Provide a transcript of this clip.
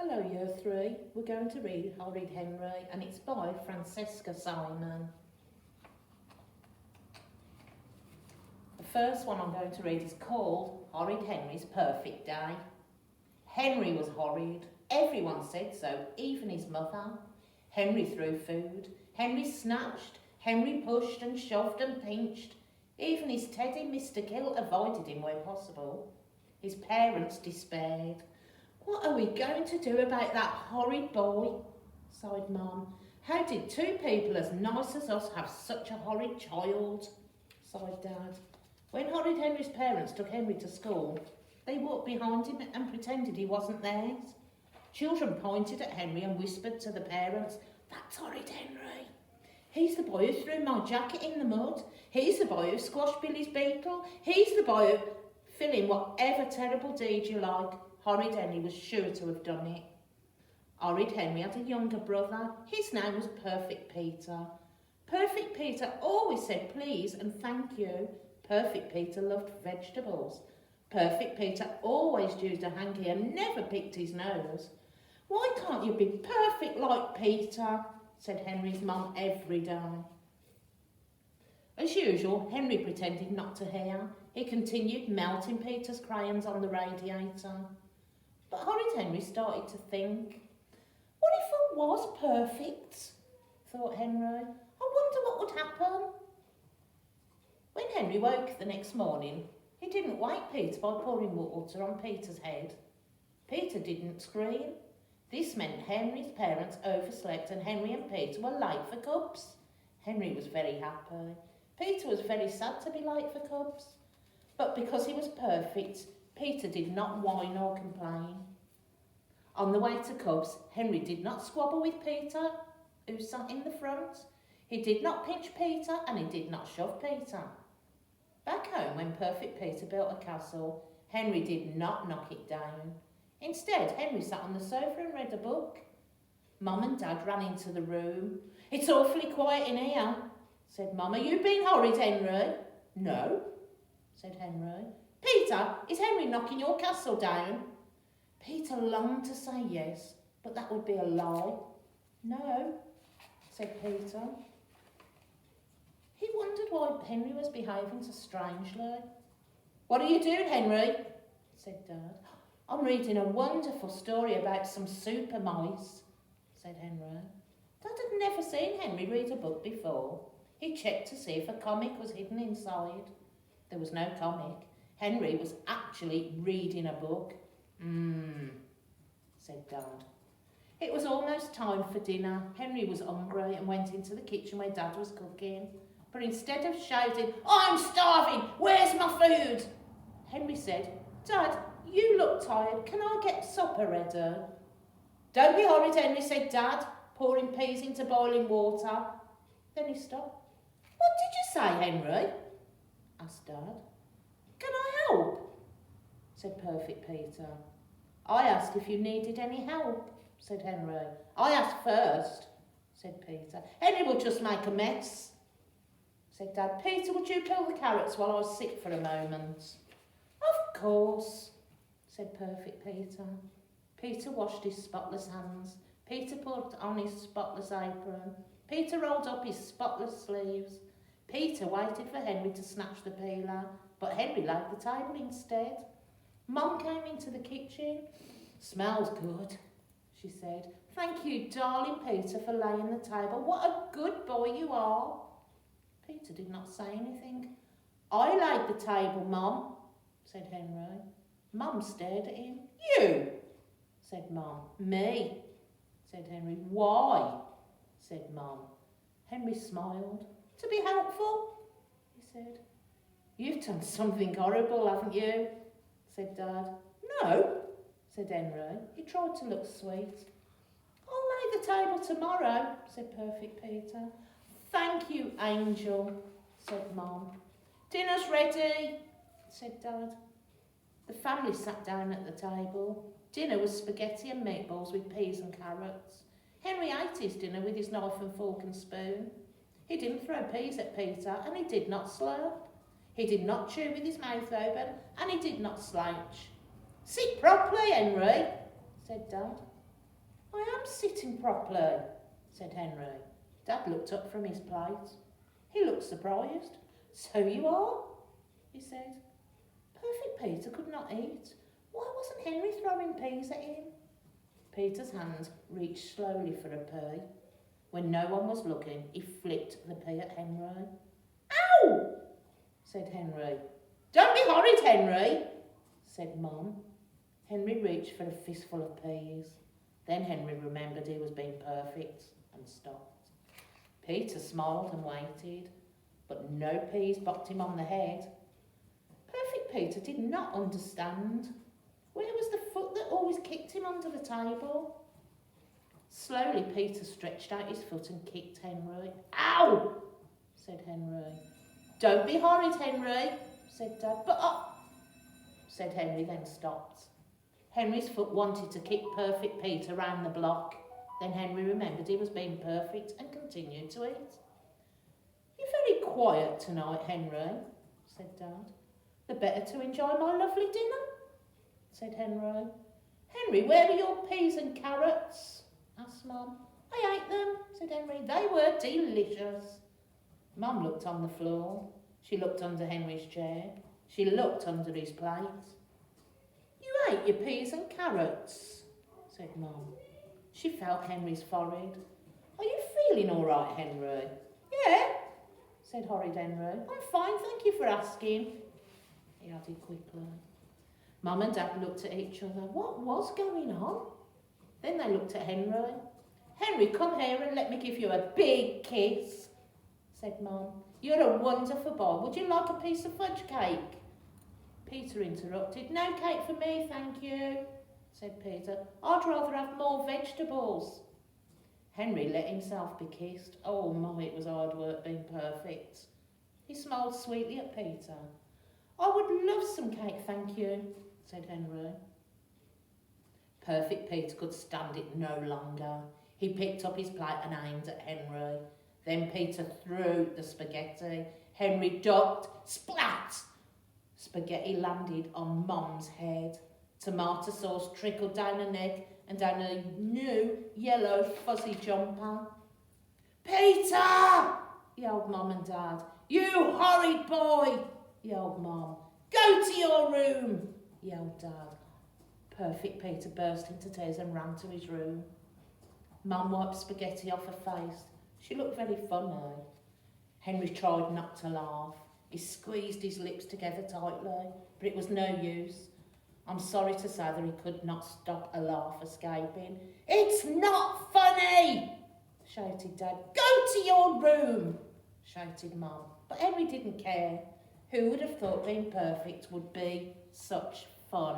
Hello, Year 3. We're going to read Horrid Henry, and it's by Francesca Simon. The first one I'm going to read is called Horrid Henry's Perfect Day. Henry was horrid. Everyone said so, even his mother. Henry threw food. Henry snatched. Henry pushed and shoved and pinched. Even his teddy, Mr. Gill, avoided him where possible. His parents despaired. "What are we going to do about that horrid boy?" sighed Mum. "How did two people as nice as us have such a horrid child?" sighed Dad. When Horrid Henry's parents took Henry to school, they walked behind him and pretended he wasn't theirs. Children pointed at Henry and whispered to the parents, "That's Horrid Henry. He's the boy who threw my jacket in the mud. He's the boy who squashed Billy's beetle. He's the boy who..." Fill in whatever terrible deed you like. Horrid Henry was sure to have done it. Horrid Henry had a younger brother. His name was Perfect Peter. Perfect Peter always said please and thank you. Perfect Peter loved vegetables. Perfect Peter always used a hanky and never picked his nose. "Why can't you be perfect like Peter?" said Henry's mum every day. As usual, Henry pretended not to hear. He continued melting Peter's crayons on the radiator. But Horrid Henry started to think. "What if I was perfect?" thought Henry. "I wonder what would happen." When Henry woke the next morning, he didn't wake Peter by pouring water on Peter's head. Peter didn't scream. This meant Henry's parents overslept and Henry and Peter were late for cups. Henry was very happy. Peter was very sad to be late for cups. But because he was perfect, Peter did not whine or complain. On the way to Cubs, Henry did not squabble with Peter, who sat in the front. He did not pinch Peter and he did not shove Peter. Back home, when Perfect Peter built a castle, Henry did not knock it down. Instead, Henry sat on the sofa and read a book. Mum and Dad ran into the room. "It's awfully quiet in here," said Mum. "Are you being horrid, Henry?" "No," said Henry. "Peter, is Henry knocking your castle down?" Peter longed to say yes, but that would be a lie. "No," said Peter. He wondered why Henry was behaving so strangely. "What are you doing, Henry?" said Dad. "I'm reading a wonderful story about some super mice," said Henry. Dad had never seen Henry read a book before. He checked to see if a comic was hidden inside. There was no comic. Henry was actually reading a book. Said Dad. It was almost time for dinner. Henry was hungry and went into the kitchen where Dad was cooking. But instead of shouting, "I'm starving, where's my food?" Henry said, "Dad, you look tired. Can I get supper ready?" "Don't be horrid, Henry," said Dad, pouring peas into boiling water. Then he stopped. "What did you say, Henry?" asked Dad. "Can I help?" said Perfect Peter. "I asked if you needed any help," said Henry. "I asked first," said Peter. "Henry will just make a mess," said Dad. "Peter, would you peel the carrots while I was sick for a moment?" "Of course," said Perfect Peter. Peter washed his spotless hands. Peter put on his spotless apron. Peter rolled up his spotless sleeves. Peter waited for Henry to snatch the peeler, but Henry laid the table instead. Mum came into the kitchen. "Smells good," she said. "Thank you, darling Peter, for laying the table. What a good boy you are." Peter did not say anything. "I laid the table, Mum," said Henry. Mum stared at him. "You?" said Mum. "Me," said Henry. "Why?" said Mum. Henry smiled. "To be helpful," he said. "You've done something horrible, haven't you?" said Dad. "No," said Henry. He tried to look sweet. "I'll lay the table tomorrow," said Perfect Peter. "Thank you, Angel," said Mum. "Dinner's ready," said Dad. The family sat down at the table. Dinner was spaghetti and meatballs with peas and carrots. Henry ate his dinner with his knife and fork and spoon. He didn't throw peas at Peter and he did not slurp. He did not chew with his mouth open and he did not slouch. "Sit properly, Henry," said Dad. I am sitting properly, said Henry. Dad looked up from his plate. He looked surprised. So you are, he said. Perfect Peter could not eat. Why wasn't Henry throwing peas at him? Peter's hand reached slowly for a pea. When no one was looking, he flicked the pea at Henry. Ow! Said Henry. Don't be horrid, Henry, said Mum. Henry reached for a fistful of peas. Then Henry remembered he was being perfect and stopped. Peter smiled and waited, but no peas bopped him on the head. Perfect Peter did not understand. Where was the foot that always kicked him under the table? Slowly Peter stretched out his foot and kicked Henry. Ow! Said Henry. Don't be horrid, Henry, said Dad. But said Henry, then stopped. Henry's foot wanted to kick Perfect Peter round the block. Then Henry remembered he was being perfect and continued to eat. You're very quiet tonight, Henry, said Dad. The better to enjoy my lovely dinner, said Henry. Henry, where are your peas and carrots? Asked Mum. I ate them, said Henry. They were delicious. Mum looked on the floor. She looked under Henry's chair. She looked under his plate. You ate your peas and carrots, said Mum. She felt Henry's forehead. Are you feeling all right, Henry? Yeah, said horrid Henry. I'm fine, thank you for asking, he added quickly. Mum and Dad looked at each other. What was going on? Then they looked at Henry. Henry, come here and let me give you a big kiss, said Mum. You're a wonderful boy. Would you like a piece of fudge cake? Peter interrupted. No cake for me, thank you, said Peter. I'd rather have more vegetables. Henry let himself be kissed. Oh my, it was hard work being perfect. He smiled sweetly at Peter. I would love some cake, thank you, said Henry. Perfect Peter could stand it no longer. He picked up his plate and aimed at Henry. Then Peter threw the spaghetti. Henry ducked. Splat! Spaghetti landed on Mum's head. Tomato sauce trickled down her neck and down her new yellow fuzzy jumper. Peter! Yelled Mum and Dad. You horrid boy! Yelled Mum. Go to your room! Yelled Dad. Perfect Peter burst into tears and ran to his room. Mum wiped spaghetti off her face. She looked very funny. Henry tried not to laugh. He squeezed his lips together tightly, but it was no use. I'm sorry to say that he could not stop a laugh escaping. It's not funny, shouted Dad. Go to your room, shouted Mum. But Henry didn't care. Who would have thought being perfect would be such fun?